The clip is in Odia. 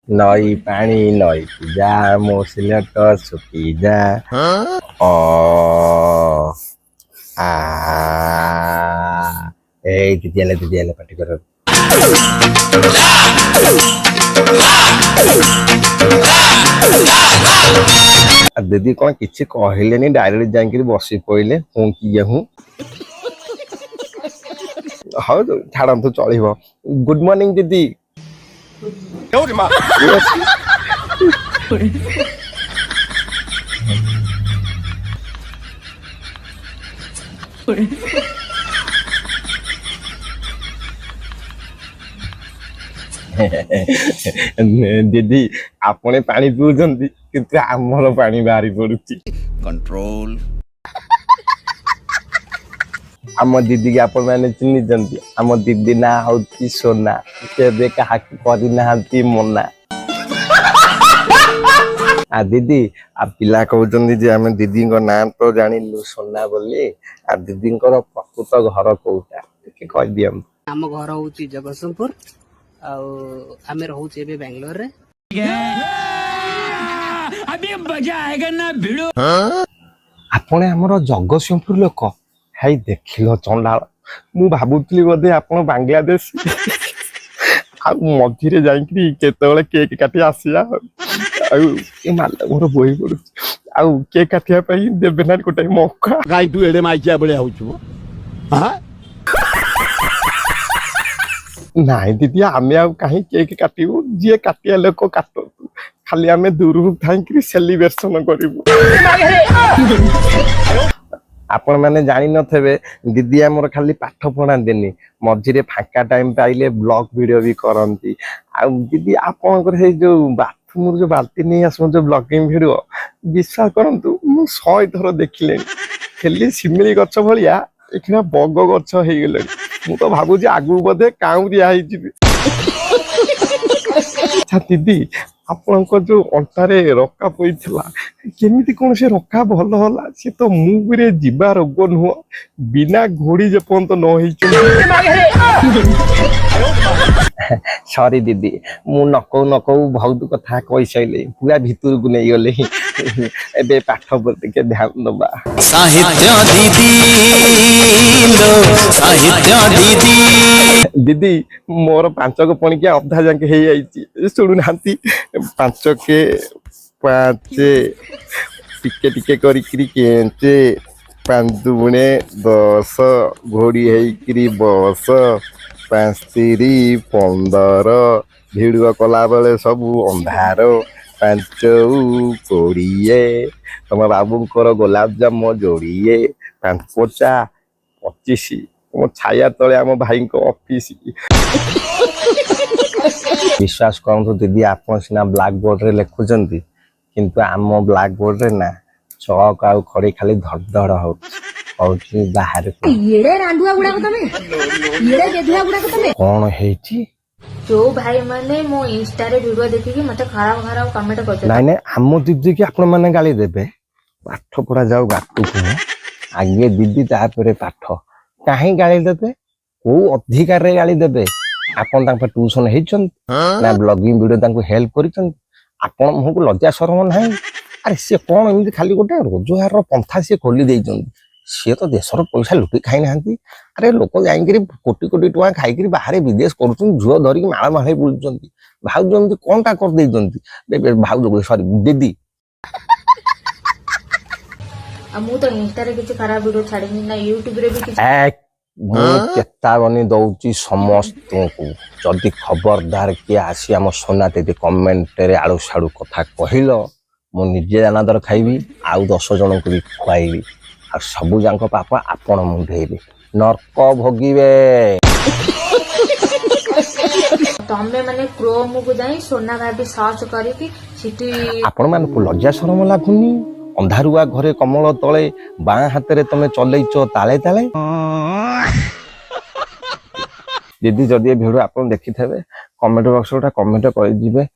ନଈ ପାଣି ନଈ ଯା ମୋ ସିଲଟ ଶୁଖି ଯା ଅ ଆ ଏଇ ଦିଦି ହେଲେ ପାଟି କର। ଦିଦି କଣ କିଛି କହିଲେନି ଡାଇରେକ୍ଟ ଯାଇକି ବସି ପଇଲେ ହୁଁ କି ହୁଁ। ହଉ ଛାଡ଼ନ୍ତୁ ଚଳିବ। ଗୁଡ୍ ମର୍ଣ୍ଣିଂ ଦିଦି। ଦିଦି ଆପଣ ପାଣି ପିଉଛନ୍ତି କିନ୍ତୁ ଆମର ପାଣି ବାହାରି ପଡୁଛି। कंट्रोल। ଆମ ଦିଦି କି ଆପଣ ମାନେ ଚିହ୍ନିଛନ୍ତି? ଆମ ଦିଦି ନାଁ ହଉଛି ସୋନା। କେବେ କାହାକୁ କରିନାହାନ୍ତି ମନା। ଦିଦି ପିଲା କହୁଛନ୍ତି ଯେ ଆମେ ଦିଦିଙ୍କ ନାଁ ତ ଜାଣିଲୁ ସୋନା ବୋଲି, ଦିଦିଙ୍କର ପ୍ରକୃତ ଘର କୋଉଟା ଟିକେ କହିଦିଅନ୍ତୁ। ଆମ ଘର ହଉଛି ଜଗତସିଂହପୁର, ଆଉ ଆମେ ରହୁଛୁ ଏବେ ବାଙ୍ଗାଲୋରରେ। ଆପଣ ଆମର ଜଗତସିଂହପୁର ଲୋକ? ହେଇ ଦେଖିଲ ଚଣ୍ଡାଳ, ମୁଁ ଭାବୁଥିଲି ବୋଧେ ଆପଣ ବାଂଲାଦେଶ। ଆଉ ମଝିରେ ଯାଇକିରି କେତେବେଳେ କେକ୍ କାଟି ଆସିବା ଆଉ ମୋର ବହି ପଡୁଛି ଆଉ କେକ୍ କାଟିବା ପାଇଁ ଦେବେ ନା ଗୋଟେ ମौका। କାଇଁ ତୁ ଏଡେ ମାଇକିଆ ଭଳିଆ ହଉଛୁ? ନାଇଁ ଦିଦି ଆମେ ଆଉ କାହିଁ କେକ୍ କାଟିବୁ, ଯିଏ କାଟିବା ଲୋକ କାଟନ୍ତୁ, ଖାଲି ଆମେ ଦୂରରୁ ଥାଇକିରି ସେଲିବ୍ରେସନ କରିବୁ। ଆପଣ ମାନେ ଜାଣିନଥିବେ ଦିଦି ଆମର ଖାଲି ପାଠ ପଢାନ୍ତିନି, ମଝିରେ ଫାଙ୍କା ଟାଇମ ପାଇଲେ ବ୍ଲଗ ଭିଡିଓ ବି କରନ୍ତି। ଆଉ ଦିଦି ଆପଣଙ୍କର ସେଇ ଯୋଉ ବାଥରୁମ ଯୋଉ ବାଲ୍ଟି ନେଇ ଆସୁଛନ୍ତି ଯୋଉ ବ୍ଲଗିଂ ଭିଡିଓ, ବିଶ୍ୱାସ କରନ୍ତୁ ମୁଁ 100 ଥର ଦେଖିଲେଣି। ହେଲି ଶିମିଳି ଗଛ ଭଳିଆ ଏଠିନା ବଗ ଗଛ ହେଇଗଲେଣି। ମୁଁ ତ ଭାବୁଛି ଆଗକୁ ବୋଧେ କାଉଁରିଆ ହେଇଯିବି। ଆଚ୍ଛା ଦିଦି ଆପଣଙ୍କ ଯୋଉ ଅଣ୍ଟାରେ ରକା ପଇଥିଲା, କେମିତି କଣ ସେ ରକା ଭଲ ହେଲା? ସେ ତ ମୁଭରେ ଯିବା ରୋଗ ନୁହଁ, ବିନା ଘୋଡି ଯେପର୍ଯ୍ୟନ୍ତ ନ ହେଇଛି। ସରି ଦିଦି, ମୁଁ ନକଉ ନକଉ ବହୁତ କଥା କହିସାଇଲି, ପୁରା ଭିତରକୁ ନେଇଗଲେ। ଏବେ ପାଠ ଉପରେ ଟିକେ ଧ୍ୟାନ ଦବା। साहित्य दीदी लो साहित्य दीदी। ଦିଦି ମୋର 5 ପଣିକିଆ ଅଧା ଯାକେ ହେଇଯାଇଛି, ଶୁଣୁନାହାନ୍ତି। 5 5 ଟିକେ ଟିକେ କରିକିରି କେଞ୍ଚେ, 5 ଦୁଗୁଣେ 10 ଘୋଡି ହେଇକିରି ବସ, 5 3 15 ଭିଡିଓ କଲା ବେଳେ ସବୁ ଅନ୍ଧାର, 5 20 ତମ ବାବୁଙ୍କର ଗୋଲାପଜାମ ଯୋଡ଼ିଏ, 5 25 ତମ ଛାୟା ତଳେ ଆମ ଭାଇଙ୍କ ଅଫିସ। ବିଶ୍ୱାସ କରନ୍ତୁ ଦିଦି, ଆପଣ ସିନା ବ୍ଲାକ୍ ବୋର୍ଡରେ ଲେଖୁଛନ୍ତି କିନ୍ତୁ ଆମ ବ୍ଲାକ୍ ବୋର୍ଡରେ ନା ଚକ ଆଉ ଖଡି ଖାଲି ଧଡ ହଉଛି ବାହାରକୁ। କଣ ହେଇଛି? ଯୋଉ ଭାଇ ମାନେ ମୋ ଇନଷ୍ଟାରେ ଭିଡିଓ ଦେଖିକି ମତେ ଖରାପ ଖରାପ କମେଣ୍ଟ କରୁଛନ୍ତି। ନାଇଁ ନାଇଁ ଆମ ଦିଦି କି ଆପଣ ମାନେ ଗାଳି ଦେବେ? ପାଠ ପଢା ଯାଉ ବାଟକୁ, ଆଗେ ଦିଦି ତାପରେ ପାଠ। କାହିଁ ଗାଳି ଦେବେ? କୋଉ ଅଧିକାରରେ ଗାଳି ଦେବେ? ଆପଣ ତାଙ୍କ ଟ୍ୟୁସନ ହେଇଛନ୍ତି ନା ବ୍ଲଗିଂ ଭିଡିଓ ତାଙ୍କୁ ହେଲ୍ପ କରିଛନ୍ତି? ଆପଣ ମୁହଁକୁ ଲଜ୍ଜା ଶରମ ନାହିଁ? ଆରେ ସିଏ କଣ ଏମିତି ଖାଲି ଗୋଟେ ରୋଜଗାରର ପନ୍ଥା ସିଏ ଖୋଲି ଦେଇଛନ୍ତି? ସିଏ ତ ଦେଶର ପଇସା ଲୁଟି ଖାଇନାହାନ୍ତି। ଆରେ ଲୋକ ଯାଇକିରି କୋଟି କୋଟି ଟଙ୍କା ଖାଇକିରି ବାହାରେ ବିଦେଶ କରୁଛନ୍ତି, ଝୁଅ ଧରିକି ମାଳ ମାଳ ବୁଲୁଛନ୍ତି। ଭାଉଜ ଏମିତି କଣଟା କରିଦେଇଛନ୍ତି? ଭାଉଜ ସରି ଦିଦି। ଆଉ ମୁଁ ତ ଇନଷ୍ଟାରେ କିଛି ଖରାପ ଭିଡିଓ ଛାଡିନି, ନା ୟୁଟ୍ୟୁବରେ ବି କିଛି। ମୁଁ ଚେତାବନୀ ଦଉଛି ସମସ୍ତଙ୍କୁ, ଯଦି ଖବରଦାର କିଏ ଆସି ଆମ ସୋନା ଦିଦି କମେଣ୍ଟରେ ଆଳୁ ସାଡୁ କଥା କହିଲ, ମୁଁ ନିଜେ ଦାନାଦର ଖାଇବି, ଆଉ 10 ଜଣଙ୍କୁ ବି ଖୁଆଇବି, ଆଉ ସବୁ ଯାଙ୍କ ପାପ ଆପଣ ମୁଣ୍ଡେଇବେ, ନର୍କ ଭୋଗିବେ। ତମେ ମାନେ କ୍ରୋମକୁ ଯାଇ ସୋନା ଭାବି ସର୍ଚ୍ଚ କରିକି ସେଠି। ଆପଣ ମାନଙ୍କୁ ଲଜ୍ଜା ଶରମ ଲାଗୁନି? ଅନ୍ଧାରୁଆ ଘରେ କମଳ ତଳେ ବାଁ ହାତରେ ତମେ ଚଲେଇଛ ତାଳେ ତାଳେ। ଦିଦି ଯଦି ଏ ଭିଡିଓ ଆପଣ ଦେଖିଥିବେ, କମେଣ୍ଟ ବକ୍ସରେ ଗୋଟେ କମେଣ୍ଟ କରିଯିବେ।